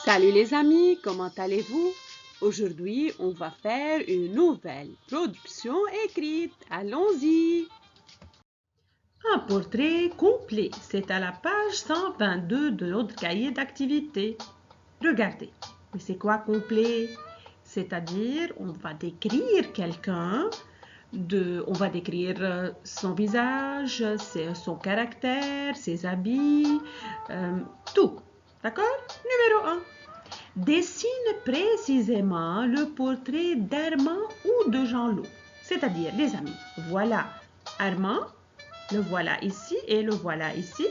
Salut les amis, comment allez-vous? Aujourd'hui, on va faire une nouvelle production écrite. Allons-y! Un portrait complet, c'est à la page 122 de notre cahier d'activité. Regardez, mais c'est quoi complet? C'est-à-dire, on va décrire quelqu'un, on va décrire son visage, son caractère, ses habits, tout. D'accord? Numéro 1. Dessine précisément le portrait d'Armand ou de Jean-Loup. C'est-à-dire, les amis, voilà Armand, le voilà ici et le voilà ici.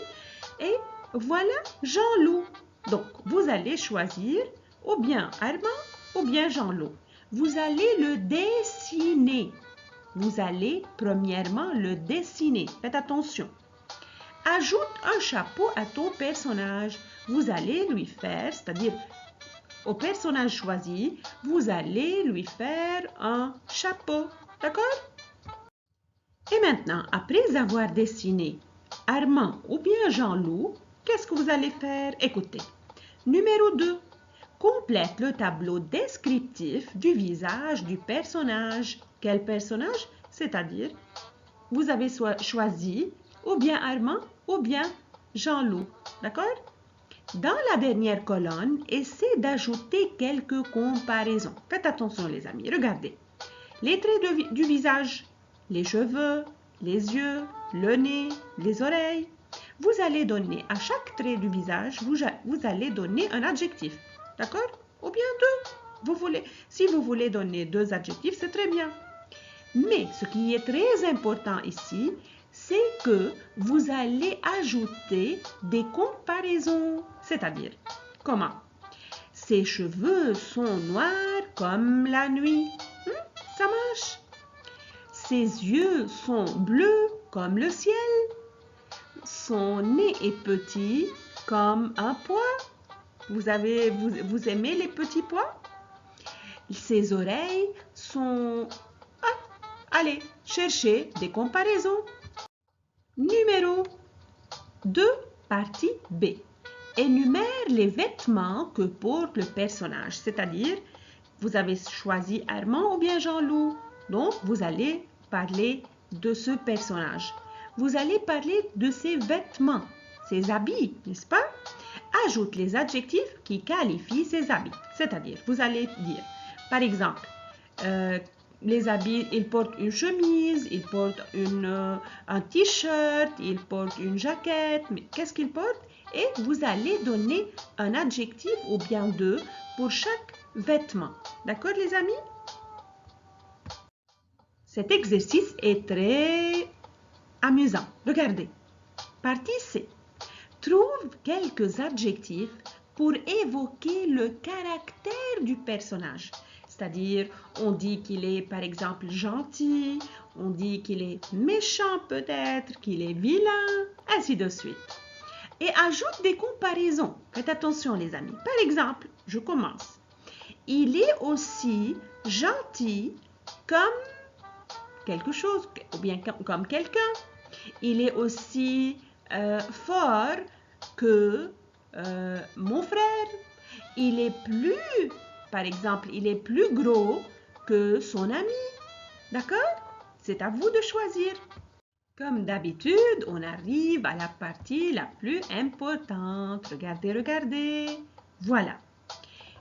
Et voilà Jean-Loup. Donc, vous allez choisir ou bien Armand ou bien Jean-Loup. Vous allez le dessiner. Vous allez premièrement le dessiner. Faites attention. Ajoute un chapeau à ton personnage. Vous allez lui faire, c'est-à-dire au personnage choisi, vous allez lui faire un chapeau. D'accord? Et maintenant, après avoir dessiné Armand ou bien Jean-Loup, qu'est-ce que vous allez faire? Écoutez. Numéro 2. Complète le tableau descriptif du visage du personnage. Quel personnage? C'est-à-dire, vous avez choisi ou bien Armand ou bien Jean-Loup. D'accord? Dans la dernière colonne, essayez d'ajouter quelques comparaisons. Faites attention les amis, regardez. Les traits du visage, les cheveux, les yeux, le nez, les oreilles. Vous allez donner à chaque trait du visage, vous allez donner un adjectif. D'accord? Ou bien deux. Si vous voulez donner deux adjectifs, c'est très bien. Mais ce qui est très important ici, c'est que vous allez ajouter des comparaisons. C'est-à-dire, comment? Ses cheveux sont noirs comme la nuit. Ça marche. Ses yeux sont bleus comme le ciel. Son nez est petit comme un pois. Vous aimez les petits pois? Ses oreilles sont... allez, cherchez des comparaisons. Numéro 2, partie B. Énumère les vêtements que porte le personnage, c'est-à-dire, vous avez choisi Armand ou bien Jean-Loup. Donc, vous allez parler de ce personnage. Vous allez parler de ses vêtements, ses habits, n'est-ce pas? Ajoute les adjectifs qui qualifient ses habits. C'est-à-dire, vous allez dire, par exemple, les habits, il porte une chemise, il porte un t-shirt, il porte une jaquette, mais qu'est-ce qu'il porte? Et vous allez donner un adjectif ou bien deux pour chaque vêtement. D'accord les amis? Cet exercice est très amusant. Regardez. Partie C. Trouve quelques adjectifs pour évoquer le caractère du personnage. C'est-à-dire, on dit qu'il est par exemple gentil, on dit qu'il est méchant peut-être, qu'il est vilain, ainsi de suite. Et ajoute des comparaisons. Faites attention les amis. Par exemple, je commence. Il est aussi gentil comme quelque chose, ou bien comme quelqu'un. Il est aussi fort que mon frère. Il est plus, par exemple, il est plus gros que son ami. D'accord? C'est à vous de choisir. Comme d'habitude, on arrive à la partie la plus importante. Regardez, regardez. Voilà.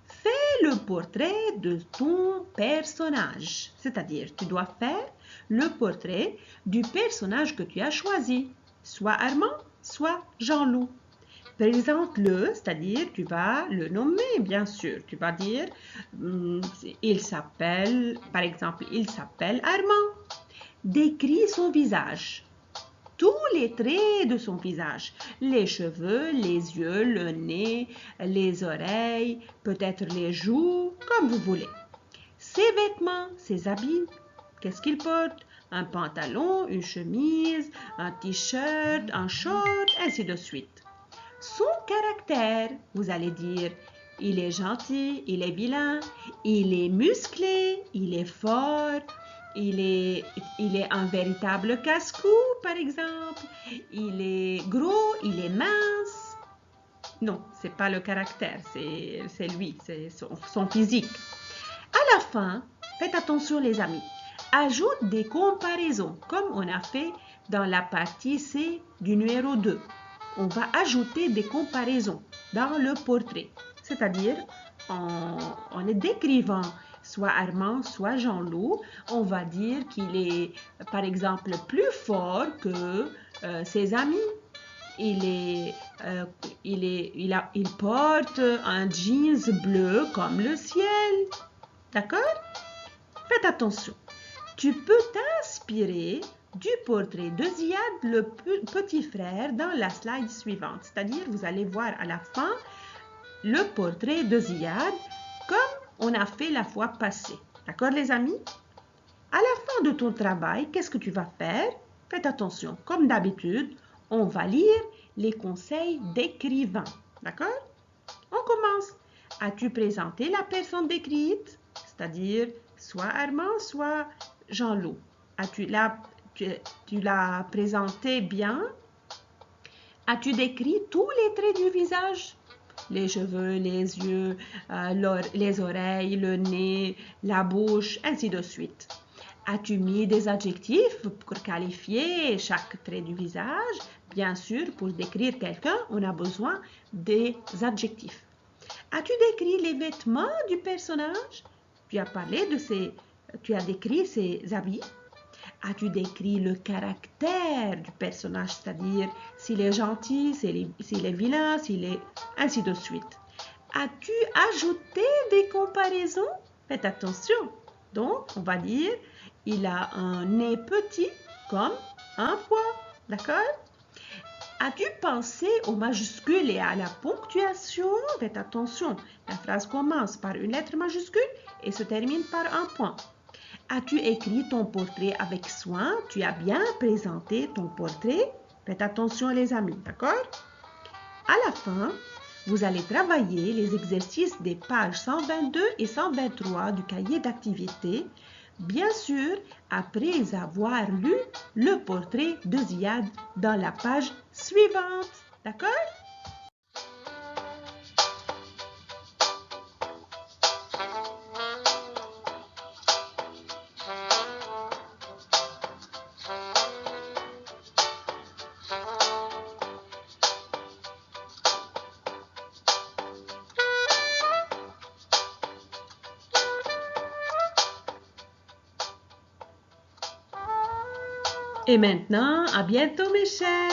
Fais le portrait de ton personnage. C'est-à-dire, tu dois faire le portrait du personnage que tu as choisi, soit Armand, soit Jean-Loup. Présente-le, c'est-à-dire tu vas le nommer, bien sûr. Tu vas dire, il s'appelle, par exemple, il s'appelle Armand. Décris son visage. Tous les traits de son visage, les cheveux, les yeux, le nez, les oreilles, peut-être les joues, comme vous voulez. Ses vêtements, ses habits, qu'est-ce qu'il porte? Un pantalon, une chemise, un t-shirt, un short, ainsi de suite. Son caractère, vous allez dire, il est gentil, il est vilain, il est musclé, il est fort, il est un véritable casse-cou, par exemple, il est gros, il est mince. Non, c'est pas le caractère, c'est lui, c'est son physique. À la fin, faites attention les amis, ajoute des comparaisons comme on a fait dans la partie C du numéro 2. On va ajouter des comparaisons dans le portrait, c'est-à-dire en le décrivant soit Armand, soit Jean-Loup, on va dire qu'il est par exemple plus fort que ses amis. Il porte un jeans bleu comme le ciel. D'accord? Faites attention. Tu peux t'inspirer du portrait de Ziad, le petit frère, dans la slide suivante. C'est-à-dire, vous allez voir à la fin le portrait de Ziad comme on a fait la fois passée. D'accord, les amis? À la fin de ton travail, qu'est-ce que tu vas faire? Faites attention. Comme d'habitude, on va lire les conseils d'écrivain. D'accord? On commence. As-tu présenté la personne décrite? C'est-à-dire soit Armand, soit Jean-Loup. Tu l'as présenté bien? As-tu décrit tous les traits du visage? Les cheveux, les yeux, les oreilles, le nez, la bouche, ainsi de suite. As-tu mis des adjectifs pour qualifier chaque trait du visage? Bien sûr, pour décrire quelqu'un, on a besoin des adjectifs. As-tu décrit les vêtements du personnage? Tu as décrit ses habits. As-tu décrit le caractère du personnage, c'est-à-dire s'il est gentil, s'il est vilain, ainsi de suite. As-tu ajouté des comparaisons? Faites attention. Donc, on va dire, il a un nez petit comme un pois. D'accord? As-tu pensé aux majuscules et à la ponctuation? Faites attention. La phrase commence par une lettre majuscule et se termine par un point. As-tu écrit ton portrait avec soin? Tu as bien présenté ton portrait? Faites attention les amis, d'accord? À la fin, vous allez travailler les exercices des pages 122 et 123 du cahier d'activité, bien sûr après avoir lu le portrait de Ziad dans la page suivante, d'accord? Et maintenant, à bientôt mes chers!